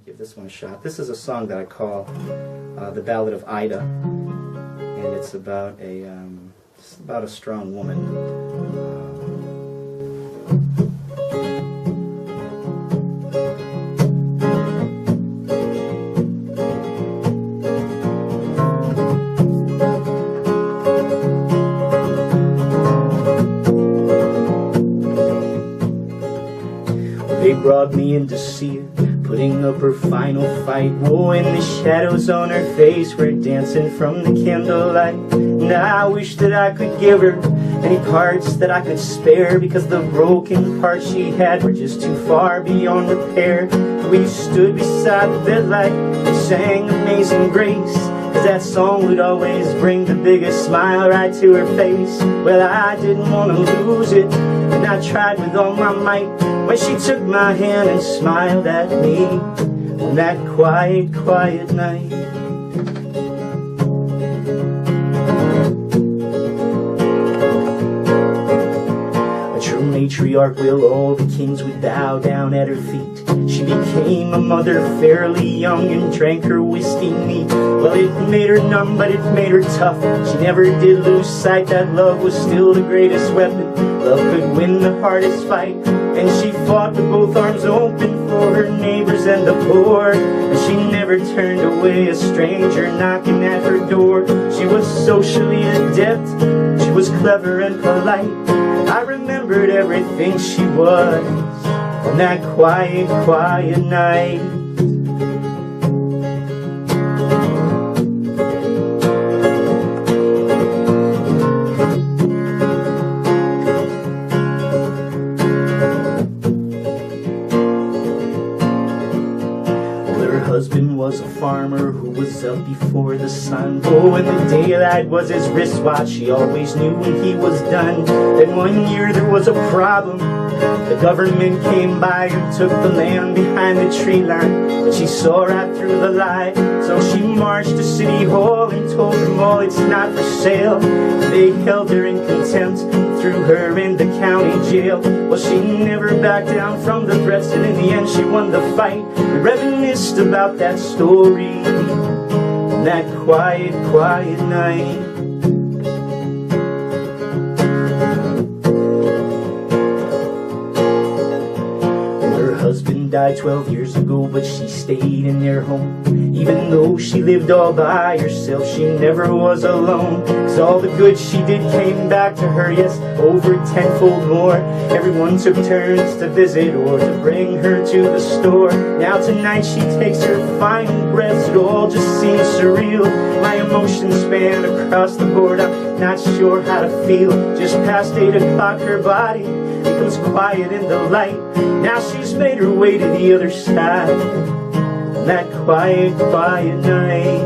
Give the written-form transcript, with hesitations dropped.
give this one a shot. This is a song that I call the Ballad of Ida, and it's about a strong woman. They brought me in to see her, putting up her final fight. Oh, and the shadows on her face were dancing from the candlelight. And I wish that I could give her any parts that I could spare, because the broken parts she had were just too far beyond repair. We stood beside the bedlight and sang Amazing Grace, 'cause that song would always bring the biggest smile right to her face. Well, I didn't want to lose it, and I tried with all my might, when she took my hand and smiled at me on that quiet, quiet night. A true matriarch, will all the kings would bow down at her feet. She became a mother fairly young and drank her whiskey neat. Well, it made her numb, but it made her tough. She never did lose sight that love was still the greatest weapon. Love could win the hardest fight, and she fought with both arms open for her neighbors and the poor. And she never turned away a stranger knocking at her door. She was socially adept, she was clever and polite. I remembered everything she was on that quiet, quiet night. Husband was a farmer who was up before the sun. Oh, and the daylight was his wristwatch. She always knew when he was done. Then one year there was a problem. The government came by and took the land behind the tree line, but she saw right through the lie. So she marched to City Hall and told them all it's not for sale. They held her in contempt, threw her in the county jail. Well, she never backed down from the threats, and in the end she won the fight. We reminisced about that story on that quiet, quiet night. Her husband died 12 years ago, but she stayed in their home. Even though she lived all by herself, she never was alone. 'Cause all the good she did came back to her, yes, over tenfold more. Everyone took turns to visit or to bring her to the store. Now tonight she takes her final breaths. It all just seems surreal. My emotions span across the board. I'm not sure how to feel. Just past 8 o'clock her body becomes quiet in the light. Now she's made her way to the other side, that quiet, quiet night.